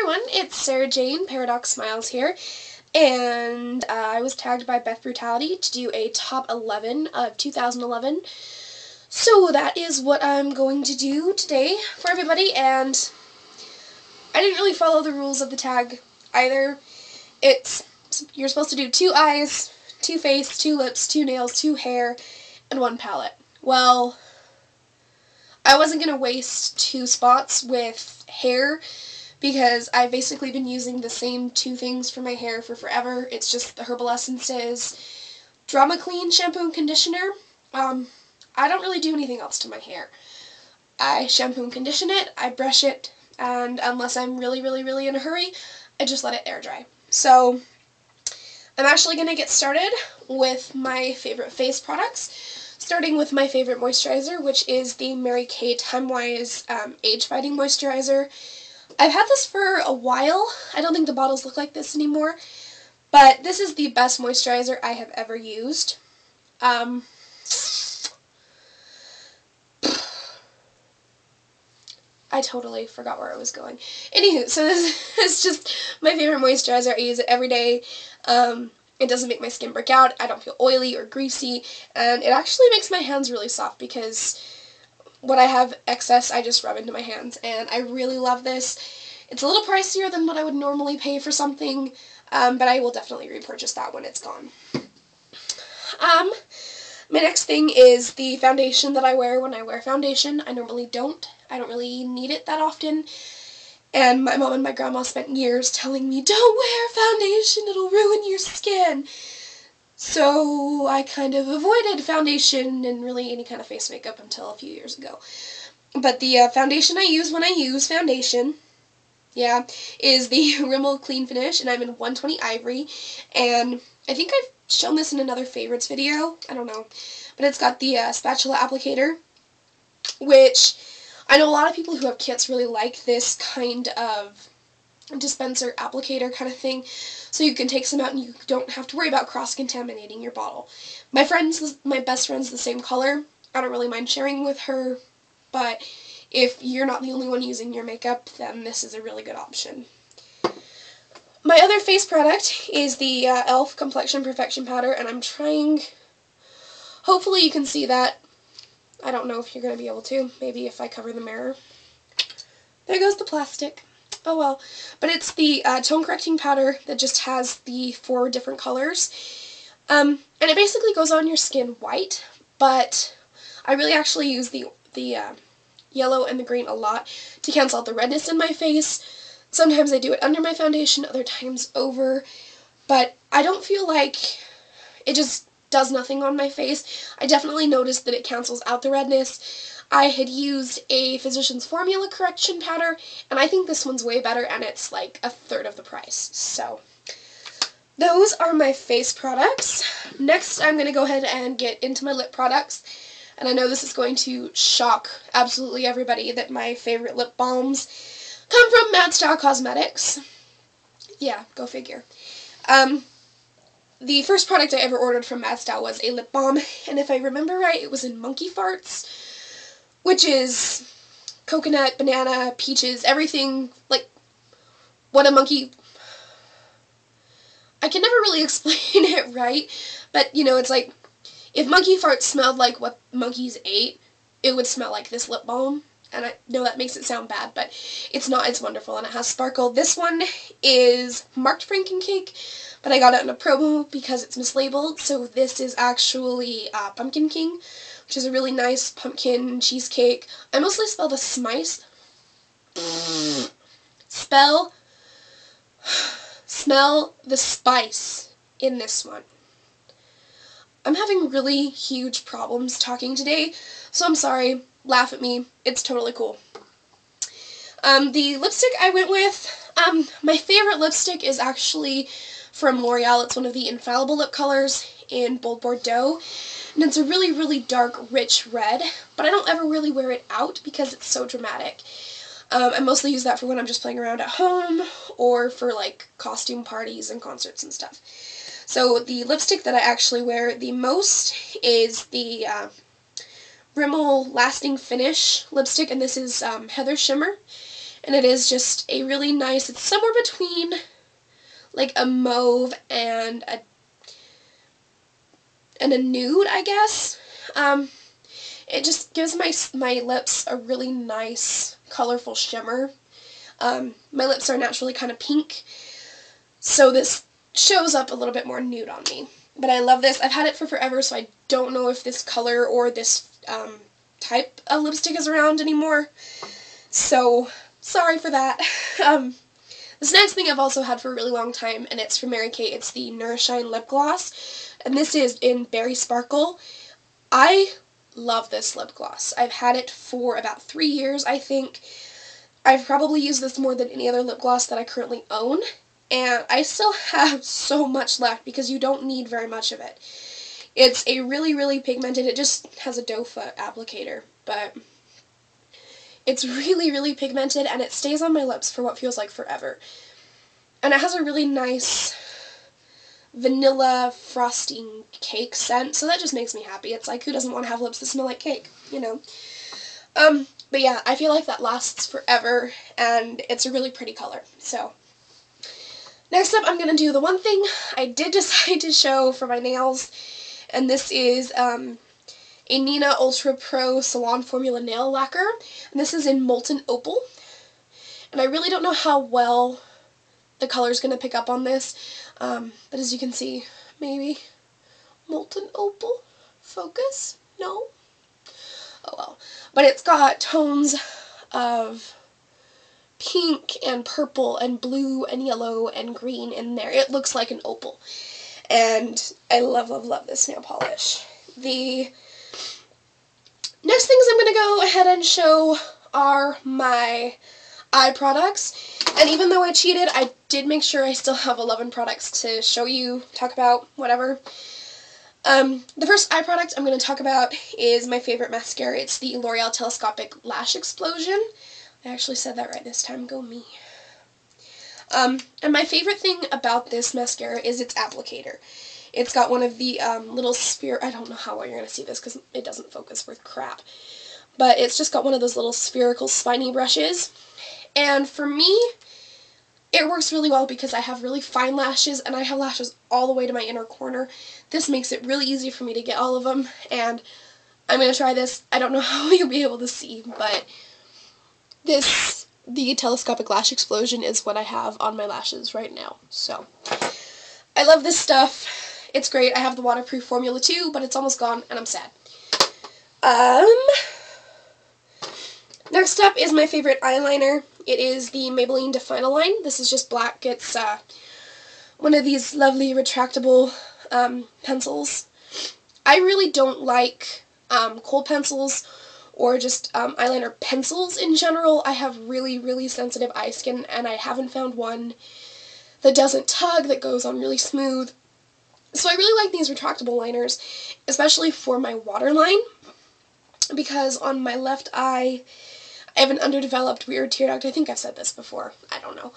everyone, it's Sarah Jane, Paradox Smiles here, and I was tagged by Beth Br00tality to do a top 11 of 2011, so that is what I'm going to do today for everybody, and I didn't really follow the rules of the tag either. You're supposed to do 2 eyes, 2 face, 2 lips, 2 nails, 2 hair, and 1 palette. Well, I wasn't going to waste 2 spots with hair because I've basically been using the same 2 things for my hair for forever. It's just the Herbal Essences Drama Clean shampoo and conditioner. I don't really do anything else to my hair. I shampoo and condition it, I brush it, and unless I'm really in a hurry, I just let it air dry. So I'm actually going to get started with my favorite face products, starting with my favorite moisturizer, which is the Mary Kay Timewise Age Fighting Moisturizer. I've had this for a while. I don't think the bottles look like this anymore, but this is the best moisturizer I have ever used. I totally forgot where I was going. Anywho, so this is just my favorite moisturizer. I use it every day. It doesn't make my skin break out. I don't feel oily or greasy, and it actually makes my hands really soft because when I have excess, I just rub into my hands, and I really love this. It's a little pricier than what I would normally pay for something, but I will definitely repurchase that when it's gone. My next thing is the foundation that I wear when I wear foundation. I normally don't. I don't really need it that often. And my mom and my grandma spent years telling me, don't wear foundation, it'll ruin your skin. So I kind of avoided foundation and really any kind of face makeup until a few years ago. But the foundation I use when I use foundation, is the Rimmel Clean Finish, and I'm in 120 Ivory. And I think I've shown this in another favorites video, I don't know. But it's got the spatula applicator, which I know a lot of people who have kits really like this kind of dispenser applicator kind of thing, so you can take some out and you don't have to worry about cross-contaminating your bottle. My best friend's the same color. I don't really mind sharing with her, but if you're not the only one using your makeup, then this is a really good option. My other face product is the E.l.f. Complexion Perfection Powder, and I'm trying, hopefully you can see that. I don't know if you're going to be able to, maybe if I cover the mirror. There goes the plastic. Oh well. But it's the tone correcting powder that just has the 4 different colors. And it basically goes on your skin white, but I really actually use the yellow and the green a lot to cancel out the redness in my face. Sometimes I do it under my foundation, other times over, but I don't feel like it just does nothing on my face. I definitely noticed that it cancels out the redness. I had used a Physicians Formula correction powder, and I think this one's way better, and it's like 1/3 of the price. So those are my face products. Next, I'm going to go ahead and get into my lip products. And I know this is going to shock absolutely everybody that my favorite lip balms come from Mad Style Cosmetics. Yeah, go figure. The first product I ever ordered from Mad Style was a lip balm, and if I remember right, it was in Monkey Farts, which is coconut, banana, peaches, everything, like what a monkey... I can never really explain it right, but, you know, it's like, if Monkey Farts smelled like what monkeys ate, it would smell like this lip balm. And I know that makes it sound bad, but it's not. It's wonderful, and it has sparkle. This one is marked Franken Cake, but I got it in a promo because it's mislabeled. So this is actually Pumpkin King, which is a really nice pumpkin cheesecake. I mostly spell the smice. Smell the spice in this one. I'm having really huge problems talking today, so I'm sorry. Laugh at me. It's totally cool. The lipstick I went with, my favorite lipstick is actually from L'Oreal. It's one of the Infallible lip colors in Bold Bordeaux, and it's a really dark, rich red, but I don't ever really wear it out because it's so dramatic. I mostly use that for when I'm just playing around at home or for like costume parties and concerts and stuff. So the lipstick that I actually wear the most is the Rimmel Lasting Finish lipstick, and this is Heather Shimmer. and it is just a really nice, it's somewhere between like a mauve and a nude, I guess. It just gives my lips a really nice, colorful shimmer. My lips are naturally kind of pink, so this shows up a little bit more nude on me. But I love this. I've had it for forever, so I don't know if this color or this type of lipstick is around anymore. So, sorry for that. This next thing I've also had for a really long time, and it's from Mary Kay. It's the Nouri-Shine lip gloss, and this is in Berry Sparkle. I love this lip gloss. I've had it for about 3 years, I think. I've probably used this more than any other lip gloss that I currently own, and I still have so much left because you don't need very much of it. It's a really, really pigmented, it just has a doe foot applicator, but it's really, really pigmented, and it stays on my lips for what feels like forever. And it has a really nice vanilla frosting cake scent, so that just makes me happy. It's like, who doesn't want to have lips that smell like cake, you know? But yeah, I feel like that lasts forever, and it's a really pretty color. So, next up, I'm going to do the one thing I did decide to show for my nails, and this is a Nina Ultra Pro Salon Formula Nail Lacquer, and this is in Molten Opal, and I really don't know how well the color is going to pick up on this, but as you can see, maybe Molten Opal, focus, no? Oh well. But it's got tones of pink and purple and blue and yellow and green in there. It looks like an opal. And I love, love, love this nail polish. The next things I'm going to go ahead and show are my eye products. And even though I cheated, I did make sure I still have 11 products to show you, talk about, whatever. The first eye product I'm going to talk about is my favorite mascara. It's the L'Oreal Telescopic Lash Explosion. I actually said that right this time. Go me. And my favorite thing about this mascara is its applicator. It's got one of the little I don't know how well you're going to see this because it doesn't focus worth crap. But it's just got one of those little spherical spiny brushes. And for me, it works really well because I have really fine lashes, and I have lashes all the way to my inner corner. This makes it really easy for me to get all of them, and I'm going to try this. I don't know how you'll be able to see, but the Telescopic Lash Explosion is what I have on my lashes right now. So, I love this stuff. It's great. I have the waterproof formula too, but it's almost gone, and I'm sad. Next up is my favorite eyeliner. It is the Maybelline Define-A-Line. This is just black. It's one of these lovely retractable pencils. I really don't like kohl pencils or just eyeliner pencils in general. I have really, really sensitive eye skin, and I haven't found one that doesn't tug, that goes on really smooth. So I really like these retractable liners, especially for my waterline, because on my left eye, I have an underdeveloped weird tear duct. I think I've said this before. I don't know.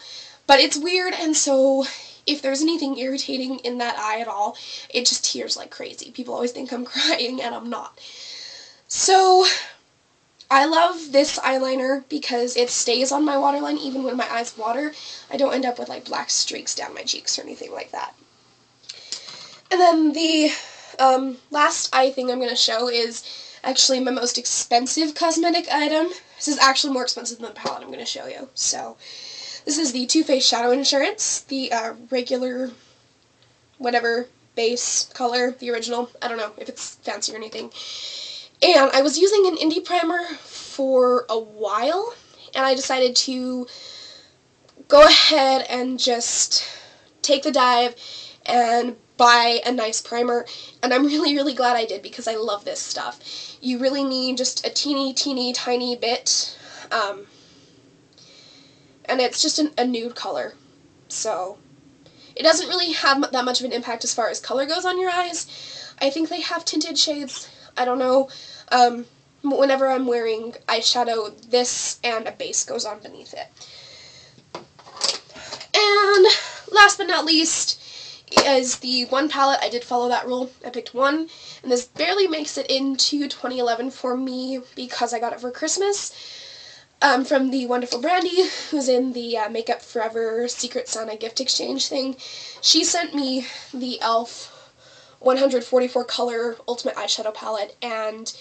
But it's weird, and so if there's anything irritating in that eye at all, it just tears like crazy. People always think I'm crying, and I'm not. So, I love this eyeliner because it stays on my waterline even when my eyes water. I don't end up with like black streaks down my cheeks or anything like that. And then the last eye thing I'm going to show is actually my most expensive cosmetic item. This is actually more expensive than the palette I'm going to show you. So, this is the Too Faced Shadow Insurance, the regular, whatever, base color, the original. I don't know if it's fancy or anything. And I was using an indie primer for a while, and I decided to go ahead and just take the dive and buy a nice primer, and I'm really, really glad I did because I love this stuff. You really need just a teeny, teeny, tiny bit, and it's just a nude color, so it doesn't really have that much of an impact as far as color goes on your eyes. I think they have tinted shades, I don't know. Whenever I'm wearing eyeshadow, this and a base goes on beneath it. And last but not least is the one palette. I did follow that rule. I picked one, and this barely makes it into 2011 for me because I got it for Christmas. from the wonderful Brandy, who's in the Makeup Forever Secret Santa gift exchange thing. She sent me the E.l.f. 144 color Ultimate Eyeshadow Palette, and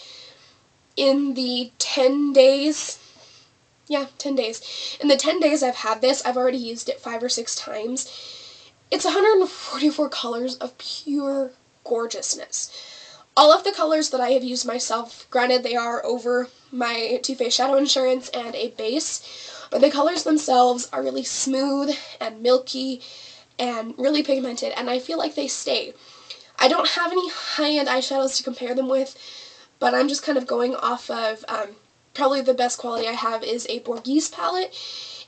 in the 10 days, in the 10 days I've had this, I've already used it 5 or 6 times. It's 144 colors of pure gorgeousness. All of the colors that I have used myself, granted they are over my Too Faced Shadow Insurance and a base, but the colors themselves are really smooth and milky and really pigmented, and I feel like they stay. I don't have any high-end eyeshadows to compare them with, but I'm just kind of going off of, probably the best quality I have is a Borghese palette,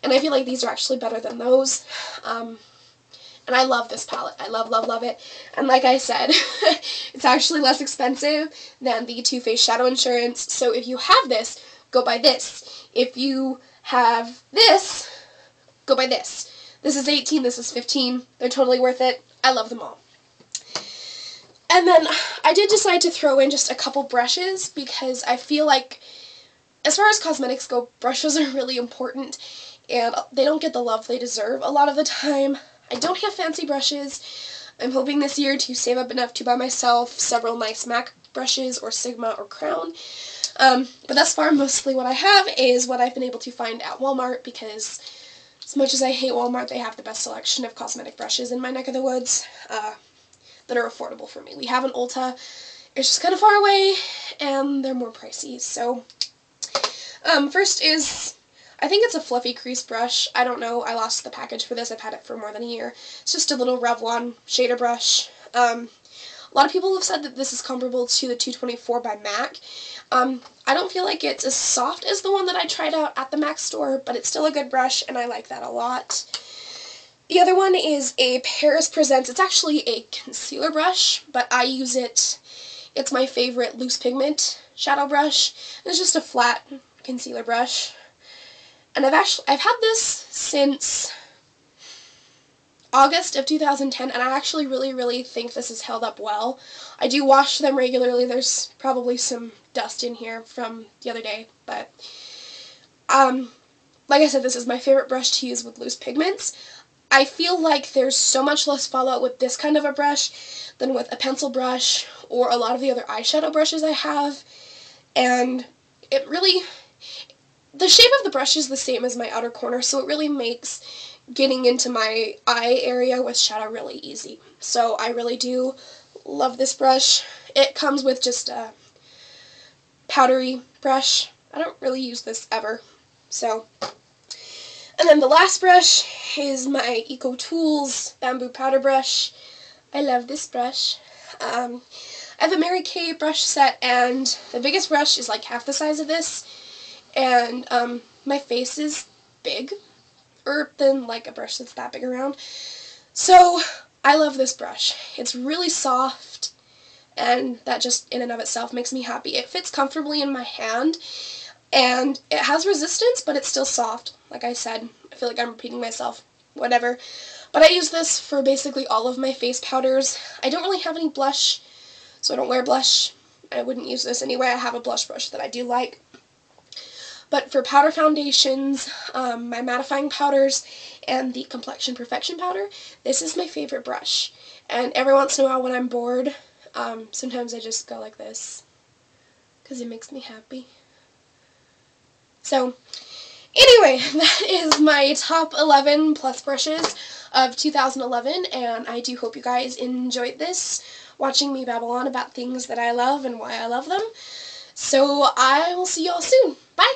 and I feel like these are actually better than those. And I love this palette. I love, love, love it. And like I said, it's actually less expensive than the Too Faced Shadow Insurance. So if you have this, go buy this. If you have this, go buy this. This is $18, this is $15. They're totally worth it. I love them all. And then I did decide to throw in just a couple brushes because I feel like, as far as cosmetics go, brushes are really important and they don't get the love they deserve a lot of the time. I don't have fancy brushes. I'm hoping this year to save up enough to buy myself several nice MAC brushes or Sigma or Crown. But thus far, mostly what I have is what I've been able to find at Walmart, because as much as I hate Walmart, they have the best selection of cosmetic brushes in my neck of the woods that are affordable for me. We have an Ulta. It's just kind of far away, and they're more pricey. So first is, I think it's a fluffy crease brush. I don't know. I lost the package for this. I've had it for more than a year. It's just a little Revlon shader brush. A lot of people have said that this is comparable to the 224 by MAC. I don't feel like it's as soft as the one that I tried out at the MAC store, but it's still a good brush, and I like that a lot. The other one is a Paris Presents. It's actually a concealer brush, but I use it. It's my favorite loose pigment shadow brush. It's just a flat concealer brush. And I've had this since August of 2010, and I actually really, really think this has held up well. I do wash them regularly. There's probably some dust in here from the other day, but like I said, this is my favorite brush to use with loose pigments. I feel like there's so much less fallout with this kind of a brush than with a pencil brush or a lot of the other eyeshadow brushes I have, and it really, the shape of the brush is the same as my outer corner, so it really makes getting into my eye area with shadow really easy. So I really do love this brush. It comes with just a powdery brush. I don't really use this ever. So, and then the last brush is my Eco Tools bamboo powder brush. I love this brush. I have a Mary Kay brush set, and the biggest brush is like half the size of this, and my face is big, or than like a brush that's that big around. So I love this brush. It's really soft, and that just in and of itself makes me happy. It fits comfortably in my hand, and it has resistance, but it's still soft. Like I said, I feel like I'm repeating myself, whatever. But I use this for basically all of my face powders. I don't really have any blush, so I don't wear blush. I wouldn't use this anyway. I have a blush brush that I do like. But for powder foundations, my mattifying powders, and the Complexion Perfection powder, this is my favorite brush. And every once in a while when I'm bored, sometimes I just go like this, because it makes me happy. So, anyway, that is my top 11 plus brushes of 2011, and I do hope you guys enjoyed this, watching me babble on about things that I love and why I love them. So I will see y'all soon. Bye!